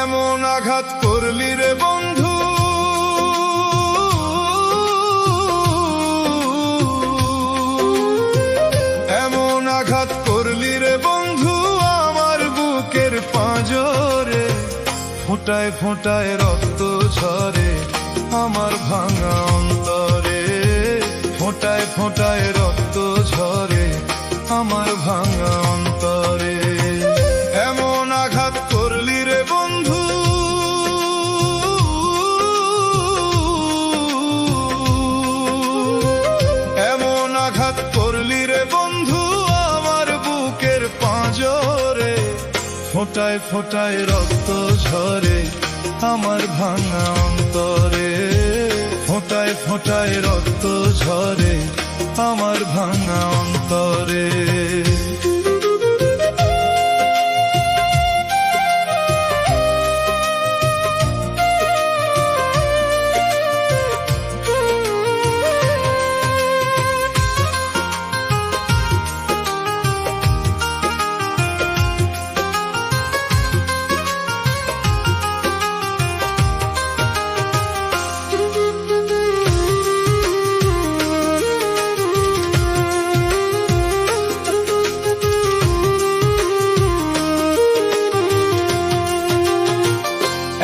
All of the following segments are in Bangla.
এমন আঘাত করলি রে বন্ধু, এমন আঘাত করলি রে বন্ধু আমার বুকের পাঁজরে। ফোঁটায় ফোঁটায় রক্ত ঝরে আমার ভাঙা অন্তরে, ফোঁটায় ফোঁটায় রক্ত ঝরে আমার ভাঙা অন্তরে। এমন আঘাত করলি রে বন্ধু, এমন আঘাত করলি রে বন্ধু আমার বুকের পাঁজরে। ফোঁটায় ফোঁটায় রক্ত ঝরে আমার ভাঙা অন্তরে, ফোঁটায় ফোঁটায় রক্ত ঝরে আমার ভাঙা অন্তরে।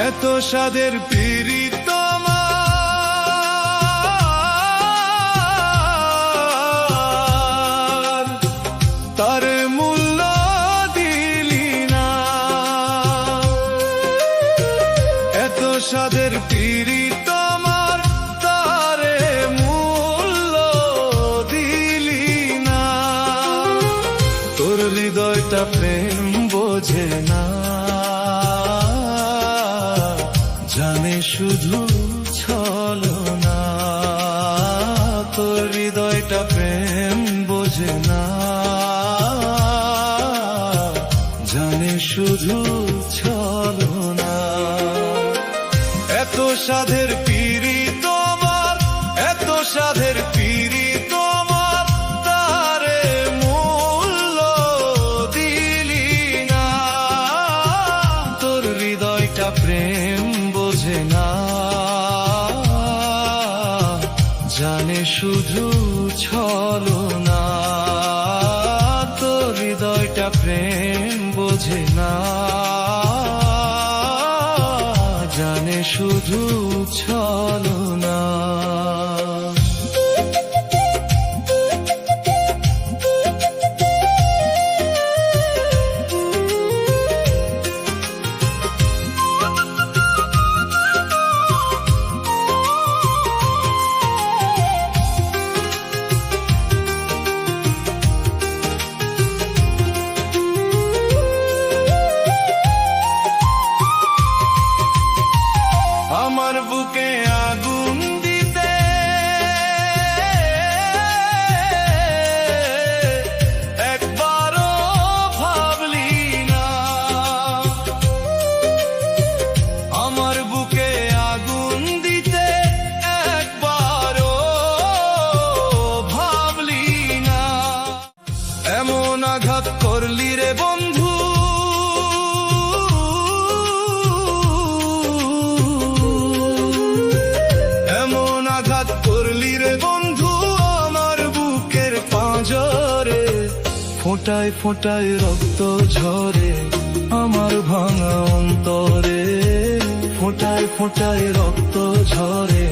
এত সাদের পীড়িত আমার, তার মূল্য দিলি না। এত সাদের পীড়িত আমার, তারে মূল্য দিলি না। তোর হৃদয়টা প্রেম বোঝে না, জানে শুধু ছলনা। তোর হৃদয়টা প্রেম বোঝে না, জানে শুধু ছলনা। এত সাধের পীড়িত আমার, এত সাধের পীড়িত আমার, তারে মূল্য দিলি না। তোর হৃদয়টা প্রেম বোঝে না, জানে শুধু ছলনা। তোর হৃদয়টা প্রেম বোঝে না, জানে শুধু ছলনা। আমার বুকে আগুন দিতে একবারও ভাবলি না। আমার বুকে আগুন দিতে একবারও ভাবলি না। এমন আঘাত করলি রে বন্ধু, করলি রে বন্ধু আমার বুকের পাঁজরে। ফোঁটায় ফোঁটায় রক্ত ঝরে আমার ভাঙা অন্তরে, ফোঁটায় ফোঁটায় রক্ত ঝরে